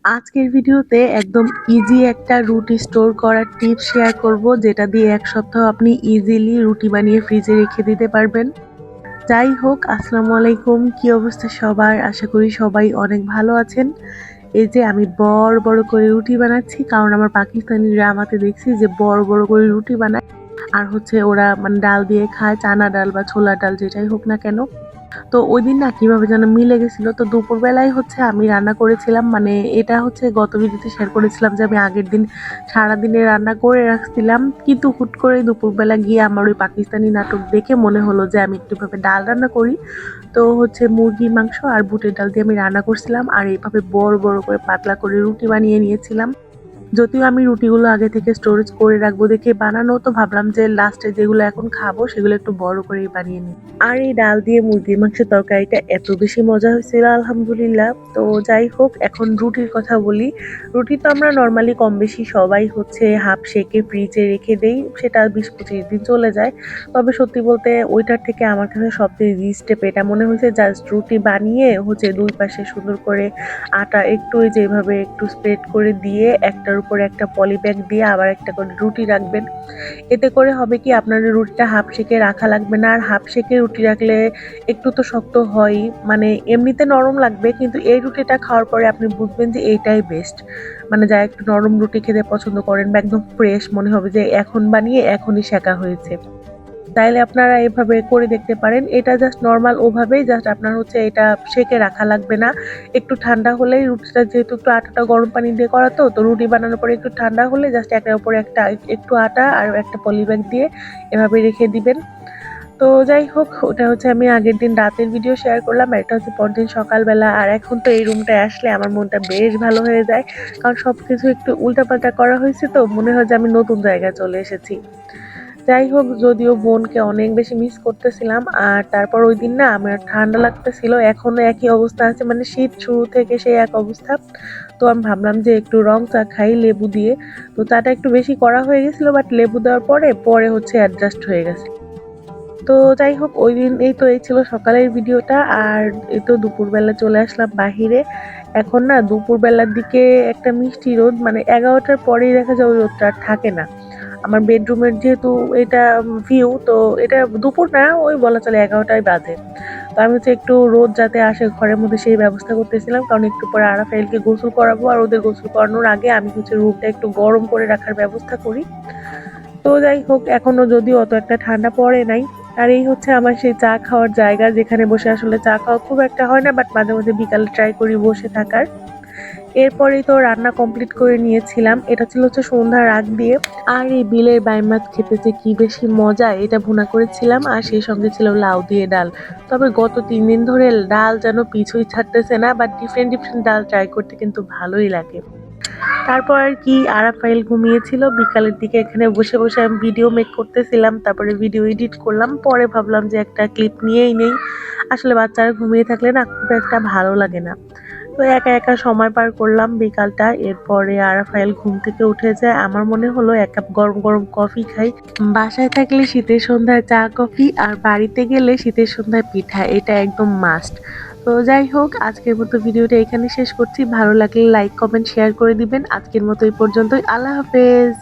আজকের ভিডিওতে একদম ইজি একটা রুটি স্টোর করার টিপস শেয়ার করব, যেটা দিয়ে এক সপ্তাহ আপনি ইজিলি রুটি বানিয়ে ফ্রিজে রেখে দিতে পারবেন। যাই হোক, আসসালামু আলাইকুম। কি অবস্থা সবার? আশা করি সবাই অনেক ভালো আছেন। এই যে আমি বড় বড় করে রুটি বানাচ্ছি, কারণ আমার পাকিস্তানিরা আমাকে দেখছি যে বড় বড় করে রুটি বানায়। আর হচ্ছে ওরা মানে ডাল দিয়ে খায়, চানা ডাল বা ছোলার ডাল যেটাই হোক না কেন। তো ওইদিন না কিভাবে যেন মিলে গেছিল। তো দুপুরবেলায় হচ্ছে আমি রান্না করেছিলাম, মানে এটা হচ্ছে গত ভিডিওতে শেয়ার করেছিলাম যে আমি আগের দিন সারাদিনে রান্না করে রাখছিলাম, কিন্তু হুট করে দুপুরবেলা গিয়ে আমার ওই পাকিস্তানি নাটক দেখে মনে হলো যে আমি একটুভাবে ডাল রান্না করি। তো হচ্ছে মুরগির মাংস আর বুটের ডাল দিয়ে আমি রান্না করছিলাম, আর এইভাবে বড় বড় করে পাতলা করে রুটি বানিয়ে নিয়েছিলাম। যদিও আমি রুটিগুলো আগে থেকে স্টোরেজ করে রাখবো দেখে বানানো, তো ভাবলাম যে লাস্টে যেগুলো এখন খাবো সেগুলো একটু বড় করেই বানিয়ে নিই। আর এই ডাল দিয়ে মুরগির মাংসের তরকারিটা এত বেশি মজা হয়েছিল আলহামদুলিল্লাহ। তো যাই হোক, এখন রুটির কথা বলি। রুটি তো আমরা নর্মালি কম বেশি সবাই হচ্ছে হাফ সেকে ফ্রিজে রেখে দেই, সেটা 20-25 দিন চলে যায়। তবে সত্যি বলতে ওইটার থেকে আমার কাছে সবচেয়ে ইজি স্টেপ এটা মনে হয়েছে, জাস্ট রুটি বানিয়ে হচ্ছে দুই পাশে সুন্দর করে আটা একটু যেভাবে একটু স্প্রেড করে দিয়ে একটার উপরে একটা পলি ব্যাগ দিয়ে আবার একটা করে রুটি রাখবেন। এতে করে হবে কি, আপনার রুটিটা হাফ সেকে রাখা লাগবে না। আর হাফ সেকে রুটি রাখলে একটু তো শক্ত হয়ই, মানে এমনিতে নরম লাগবে, কিন্তু এই রুটিটা খাওয়ার পরে আপনি বুঝবেন যে এইটাই বেস্ট। মানে যারা একটু নরম রুটি খেতে পছন্দ করেন বা একদম ফ্রেশ মনে হবে যে এখন বানিয়ে এখনই সেকা হয়েছে, তাইলে আপনারা এভাবে করে দেখতে পারেন। এটা জাস্ট নর্মাল ওভাবেই জাস্ট আপনার হচ্ছে এটা সেকে রাখা লাগবে না। একটু ঠান্ডা হলেই রুটিটা, যেহেতু একটু আটাটা গরম পানি দিয়ে করা, তো রুটি বানানোর পরে একটু ঠান্ডা হলে জাস্ট একটার উপরে একটা একটু আটা আর একটা পলিব্যাগ দিয়ে এভাবে রেখে দিবেন। তো যাই হোক, ওটা হচ্ছে আমি আগের দিন রাতের ভিডিও শেয়ার করলাম, আর এটা হচ্ছে পরদিন সকালবেলা। আর এখন তো এই রুমটায় আসলে আমার মনটা বেশ ভালো হয়ে যায়, কারণ সব কিছু একটু উল্টাপাল্টা করা হয়েছে, তো মনে হয় যে আমি নতুন জায়গায় চলে এসেছি। যাই হোক, যদিও বোনকে অনেক বেশি মিস করতেছিলাম। আর তারপর ওই দিন না আমার ঠান্ডা লাগতেছিল, এখনো একই অবস্থা আছে, মানে শীত শুরু থেকে সেই এক অবস্থা। তো আমি ভাবলাম যে একটু রং চা খাই লেবু দিয়ে। তো চাটা একটু বেশি করা হয়ে গেছিলো, বাট লেবু দেওয়ার পরে পরে হচ্ছে অ্যাডজাস্ট হয়ে গেছে। তো যাই হোক, ওই দিন এই ছিল সকালের ভিডিওটা। আর এই তো দুপুরবেলা চলে আসলাম বাহিরে। এখন না দুপুরবেলার দিকে একটা মিষ্টি রোদ, মানে 11টার পরেই দেখা যায় ওই রোদটা আর থাকে না। আমার বেডরুমের যেহেতু এটা ভিউ, তো এটা দুপুর না, ওই বলা চলে 11টাই বাজে। তো আমি হচ্ছে একটু রোদ যাতে আসে ঘরের মধ্যে সেই ব্যবস্থা করতেছিলাম, কারণ একটু পরে আরাফাইলকে গোসল করাবো, আর ওদের গোসল করানোর আগে আমি হচ্ছে রুমটা একটু গরম করে রাখার ব্যবস্থা করি। তো যাই হোক, এখনো যদিও অত একটা ঠান্ডা পড়ে নাই। আর এই হচ্ছে আমার সেই চা খাওয়ার জায়গা, যেখানে বসে আসলে চা খাওয়া খুব একটা হয় না, বাট মাঝে মাঝে বিকালে ট্রাই করি বসে থাকার। এরপরেই তো রান্না কমপ্লিট করে নিয়েছিলাম, এটা ছিল হচ্ছে সন্ধ্যার আগ দিয়ে। আর এই বিলের বাইম মাছ খেতে যে কি বেশি মজা, এটা ভুনা করেছিলাম, আর সেই সঙ্গে ছিল লাউ দিয়ে ডাল। তবে গত 3 দিন ধরে ডাল যেন পিছুই ছাড়তেছে না, বাট ডিফারেন্ট ডিফারেন্ট ডাল ট্রাই করতে কিন্তু ভালোই লাগে। তারপর আর কি, আরাফাইল ঘুমিয়েছিল। বিকালের দিকে এখানে বসে বসে আমি ভিডিও মেক করতেছিলাম, তারপরে ভিডিও এডিট করলাম। পরে ভাবলাম যে একটা ক্লিপ নিয়েই নেই। আসলে বাচ্চারা ঘুমিয়ে থাকলে না খুব একটা ভালো লাগে না। তো একা একা সময় পার করলাম বিকালটা। এরপরে আরাফাইল ঘুম থেকে উঠে যায়, আমার মনে হলো 1 কাপ গরম গরম কফি খাই। বাসায় থাকলে শীতের সন্ধ্যায় চা কফি, আর বাড়িতে গেলে শীতের সন্ধ্যায় পিঠা, এটা একদম মাস্ট। তো যাই হোক, আজকের মতো ভিডিওটা এখানে শেষ করছি। ভালো লাগলে লাইক কমেন্ট শেয়ার করে দিবেন। আজকের মতো এই পর্যন্তই। আল্লাহ হাফেজ।